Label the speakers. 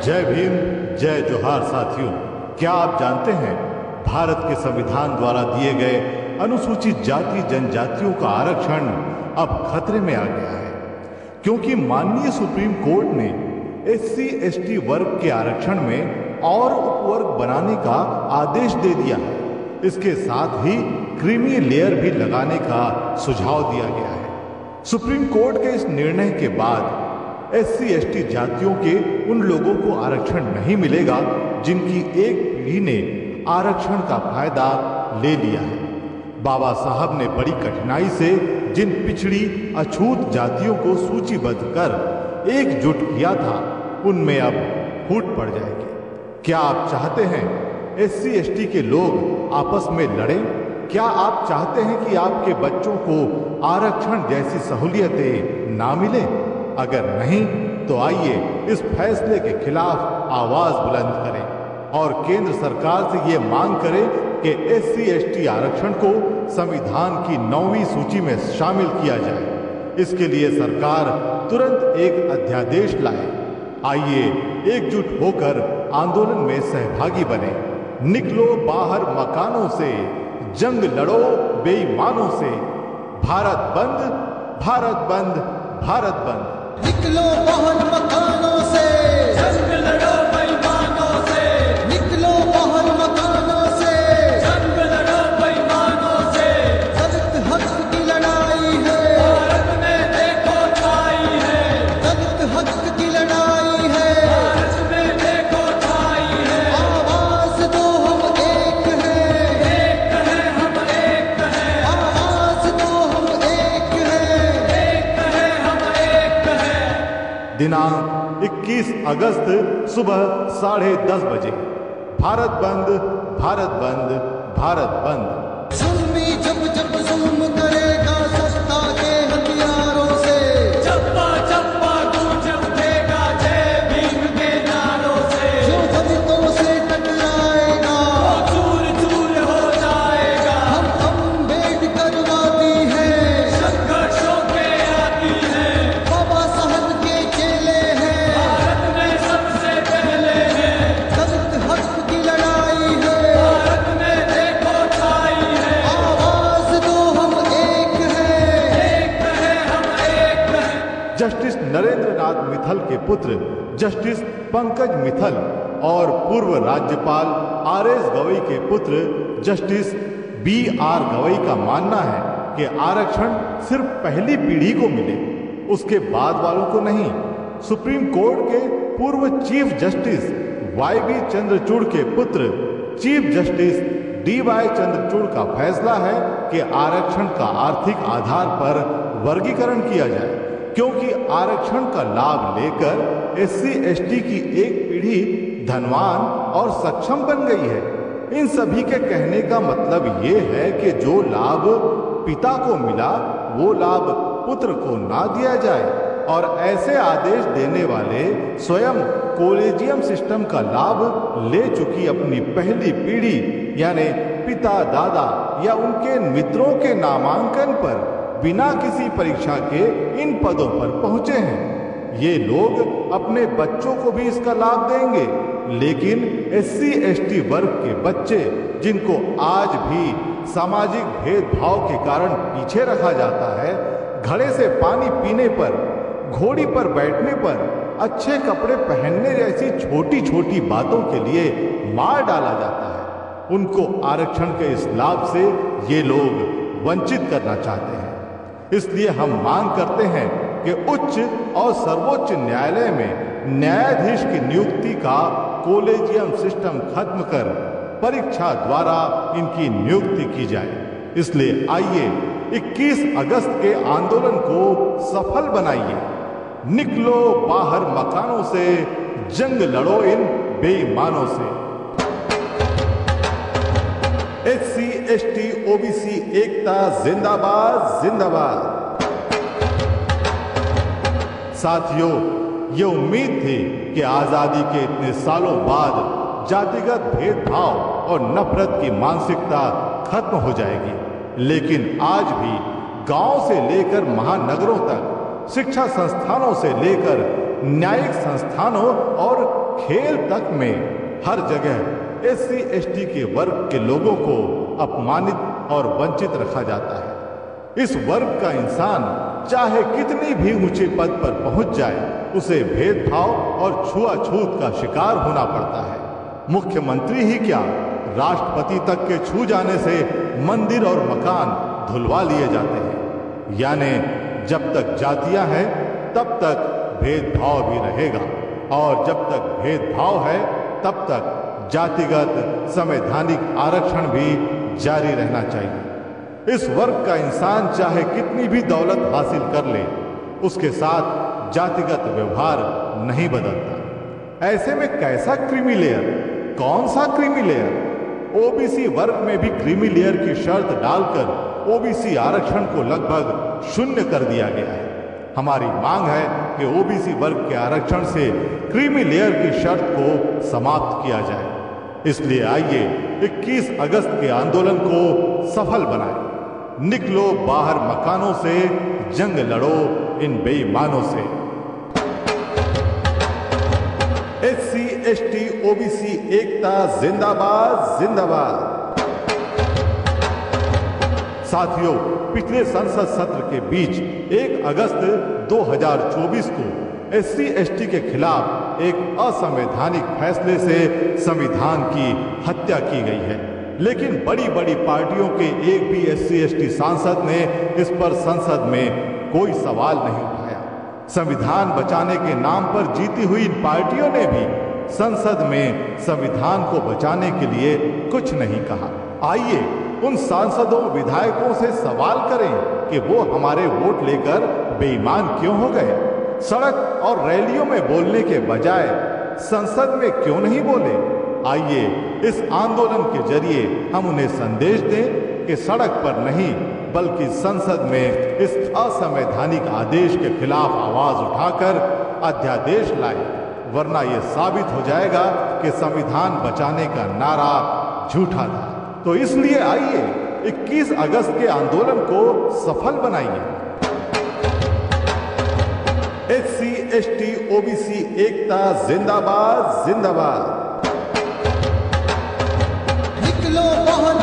Speaker 1: जय भीम, जय जोहार साथियों। क्या आप जानते हैं भारत के संविधान द्वारा दिए गए अनुसूचित जाति जनजातियों का आरक्षण अब खतरे में आ गया है, क्योंकि माननीय सुप्रीम कोर्ट ने SC ST वर्ग के आरक्षण में और उपवर्ग बनाने का आदेश दे दिया है। इसके साथ ही क्रीमी लेयर भी लगाने का सुझाव दिया गया है। सुप्रीम कोर्ट के इस निर्णय के बाद SC ST जातियों के उन लोगों को आरक्षण नहीं मिलेगा जिनकी एक पीढ़ी ने आरक्षण का फायदा ले लिया है। बाबा साहब ने बड़ी कठिनाई से जिन पिछड़ी अछूत जातियों को सूचीबद्ध कर एकजुट किया था, उनमें अब फूट पड़ जाएगी। क्या आप चाहते हैं SC ST के लोग आपस में लड़ें? क्या आप चाहते हैं कि आपके बच्चों को आरक्षण जैसी सहूलियतें ना मिले? अगर नहीं तो आइए इस फैसले के खिलाफ आवाज बुलंद करें और केंद्र सरकार से ये मांग करें कि SC ST आरक्षण को संविधान की 9वीं सूची में शामिल किया जाए। इसके लिए सरकार तुरंत एक अध्यादेश लाए। आइए एकजुट होकर आंदोलन में सहभागी बने। निकलो बाहर मकानों से, जंग लड़ो बेईमानों से। भारत बंद, भारत बंद, भारत बंद।
Speaker 2: निकलो बाहर मकानों से, जंग लड़ो बेईमानों से। निकलो बाहर मकानों से, जंग लड़ो बेईमानों से। दलित हक की लड़ाई है, भारत में देखो छाई है। दलित हक की लड़ाई है, भारत में देखो छाई है। आवाज दो हम एक हैं, एक हैं हम एक हैं। आवाज दो हम एक हैं, एक हैं हम एक हैं।
Speaker 1: दिनांक 21 अगस्त सुबह 10:30 बजे। भारत बंद, भारत बंद, भारत बंद।
Speaker 2: जुल्मी जब जब जुल्म करेगा सत्ता के हथियारों से, चप्पा चप्पा गूंज उठेगा जय भीम के नारों से। जो दलितों से टकराएगा वो चूर चूर हो जाएगा। हम अम्बेडकरवादी हैं, संघर्षों के आदी हैं। बाबा साहब के चेले हैं, भारत में सबसे पहले हैं। दलित हक की लड़ाई है, भारत में देखो छाई है। आवाज दो हम एक हैं, एक हैं हम एक हैं।
Speaker 1: जस्टिस नरेंद्र नाथ मित्तल के पुत्र जस्टिस पंकज मित्तल और पूर्व राज्यपाल RS गवई के पुत्र जस्टिस BR गवई का मानना है कि आरक्षण सिर्फ पहली पीढ़ी को मिले, उसके बाद वालों को नहीं। सुप्रीम कोर्ट के पूर्व चीफ जस्टिस YB चंद्रचूड़ के पुत्र चीफ जस्टिस DY चंद्रचूड़ का फैसला है कि आरक्षण का आर्थिक आधार पर वर्गीकरण किया जाए, क्योंकि आरक्षण का लाभ लेकर SC ST की एक पीढ़ी धनवान और सक्षम बन गई है। इन सभी के कहने का मतलब ये है कि जो लाभ पिता को मिला वो लाभ पुत्र को ना दिया जाए, और ऐसे आदेश देने वाले स्वयं कॉलेजियम सिस्टम का लाभ ले चुकी अपनी पहली पीढ़ी यानी पिता दादा या उनके मित्रों के नामांकन पर बिना किसी परीक्षा के इन पदों पर पहुंचे हैं। ये लोग अपने बच्चों को भी इसका लाभ देंगे, लेकिन SC ST वर्ग के बच्चे जिनको आज भी सामाजिक भेदभाव के कारण पीछे रखा जाता है, घड़े से पानी पीने पर, घोड़ी पर बैठने पर, अच्छे कपड़े पहनने जैसी छोटी छोटी बातों के लिए मार डाला जाता है, उनको आरक्षण के इस लाभ से ये लोग वंचित करना चाहते हैं। इसलिए हम मांग करते हैं कि उच्च और सर्वोच्च न्यायालय में न्यायाधीश की नियुक्ति का कॉलेजियम सिस्टम खत्म कर परीक्षा द्वारा इनकी नियुक्ति की जाए। इसलिए आइए 21 अगस्त के आंदोलन को सफल बनाइए। निकलो बाहर मकानों से, जंग लड़ो इन बेईमानों से। SC ST OBC एकता जिंदाबाद जिंदाबाद। साथियों, ये उम्मीद थी कि आजादी के इतने सालों बाद जातिगत भेदभाव और नफरत की मानसिकता खत्म हो जाएगी, लेकिन आज भी गांव से लेकर महानगरों तक, शिक्षा संस्थानों से लेकर न्यायिक संस्थानों और खेल तक में हर जगह SC ST के वर्ग के लोगों को अपमानित और वंचित रखा जाता है। इस वर्ग का इंसान चाहे कितनी भी ऊंचे पद पर पहुंच जाए, उसे भेदभाव और छुआछूत का शिकार होना पड़ता है। मुख्यमंत्री ही क्या, राष्ट्रपति तक के छू जाने से मंदिर और मकान धुलवा लिए जाते हैं। यानी जब तक जातियां हैं तब तक भेदभाव भी रहेगा, और जब तक भेदभाव है तब तक जातिगत संवैधानिक आरक्षण भी जारी रहना चाहिए। इस वर्ग का इंसान चाहे कितनी भी दौलत हासिल कर ले, उसके साथ जातिगत व्यवहार नहीं बदलता। ऐसे में कैसा क्रीमी लेयर, कौन सा क्रीमी लेयर? OBC वर्ग में भी क्रीमी लेयर की शर्त डालकर OBC आरक्षण को लगभग शून्य कर दिया गया है। हमारी मांग है कि OBC वर्ग के आरक्षण से क्रीमी लेयर की शर्त को समाप्त किया जाए। इसलिए आइए 21 अगस्त के आंदोलन को सफल बनाएं। निकलो बाहर मकानों से, जंग लड़ो इन बेईमानों से। SC ST OBC एकता जिंदाबाद जिंदाबाद। साथियों, पिछले संसद सत्र के बीच 1 अगस्त 2024 को SC ST के खिलाफ एक असंवैधानिक फैसले से संविधान की हत्या की गई है, लेकिन बड़ी बड़ी पार्टियों के एक भी SC ST सांसद ने इस पर संसद में कोई सवाल नहीं उठाया। संविधान बचाने के नाम पर जीती हुई इन पार्टियों ने भी संसद में संविधान को बचाने के लिए कुछ नहीं कहा। आइए उन सांसदों विधायकों से सवाल करें कि वो हमारे वोट लेकर बेईमान क्यों हो गए। सड़क और रैलियों में बोलने के बजाय संसद में क्यों नहीं बोले। आइए इस आंदोलन के जरिए हम उन्हें संदेश दें कि सड़क पर नहीं बल्कि संसद में इस असंवैधानिक आदेश के खिलाफ आवाज उठाकर अध्यादेश लाए, वरना यह साबित हो जाएगा कि संविधान बचाने का नारा झूठा था। तो इसलिए आइए 21 अगस्त के आंदोलन को सफल बनाइए। SC ST OBC एकता जिंदाबाद जिंदाबाद।
Speaker 2: निकलो बाहर